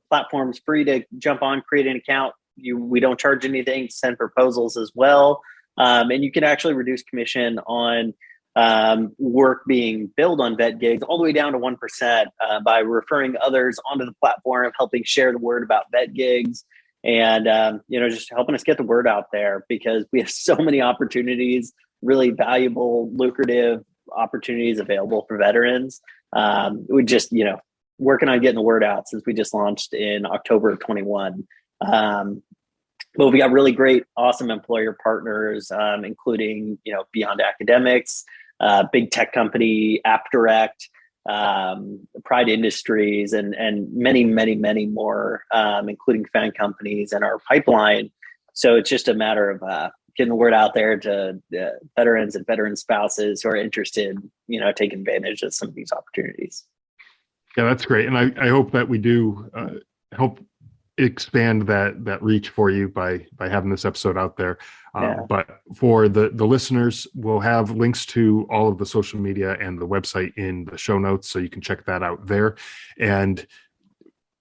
Platform's free to jump on, create an account. We don't charge anything, send proposals as well. And you can actually reduce commission on work being billed on VetGigs all the way down to 1% by referring others onto the platform, helping share the word about VetGigs, and just helping us get the word out there, because we have so many opportunities, really valuable, lucrative opportunities available for veterans. We just, working on getting the word out since we just launched in October of 21. But we got really great, awesome employer partners, including, Beyond Academics, big tech company, AppDirect, Pride Industries, and many, many, many more, including fan companies in our pipeline. So it's just a matter of getting the word out there to veterans and veteran spouses who are interested, taking advantage of some of these opportunities. Yeah, that's great. And I hope that we do help expand that reach for you by having this episode out there. But for the listeners, we'll have links to all of the social media and the website in the show notes, so you can check that out there. And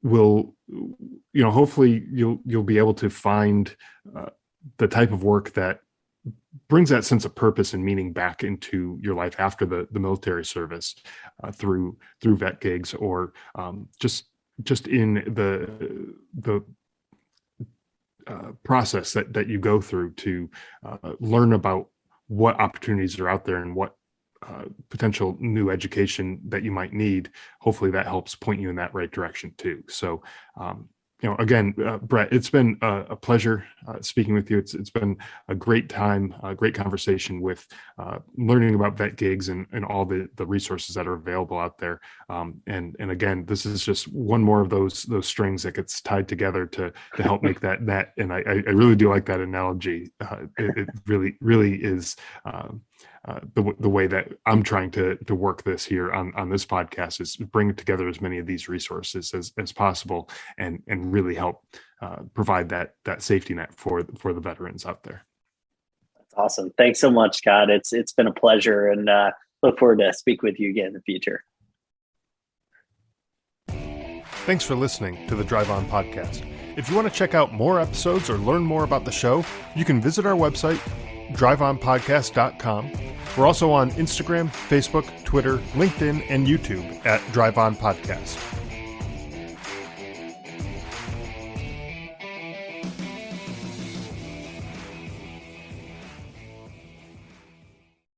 we'll, hopefully you'll be able to find the type of work that brings that sense of purpose and meaning back into your life after the military service, through VetGigs, or just in the process that you go through to learn about what opportunities are out there and what potential new education that you might need. Hopefully that helps point you in that right direction too. So again, Brett, it's been a pleasure speaking with you. It's been a great time, a great conversation with learning about VetGigs and all the resources that are available out there. And again, this is just one more of those strings that gets tied together to help make that net. And I really do like that analogy. It really is the way that I'm trying to work this here on this podcast is bring together as many of these resources as possible and really help provide that safety net for the veterans out there. That's awesome. Thanks so much, Scott. It's been a pleasure, and look forward to speak with you again in the future. Thanks for listening to the Drive On Podcast. If you want to check out more episodes or learn more about the show, you can visit our website, driveonpodcast.com. We're also on Instagram, Facebook, Twitter, LinkedIn, and YouTube at Drive On Podcast.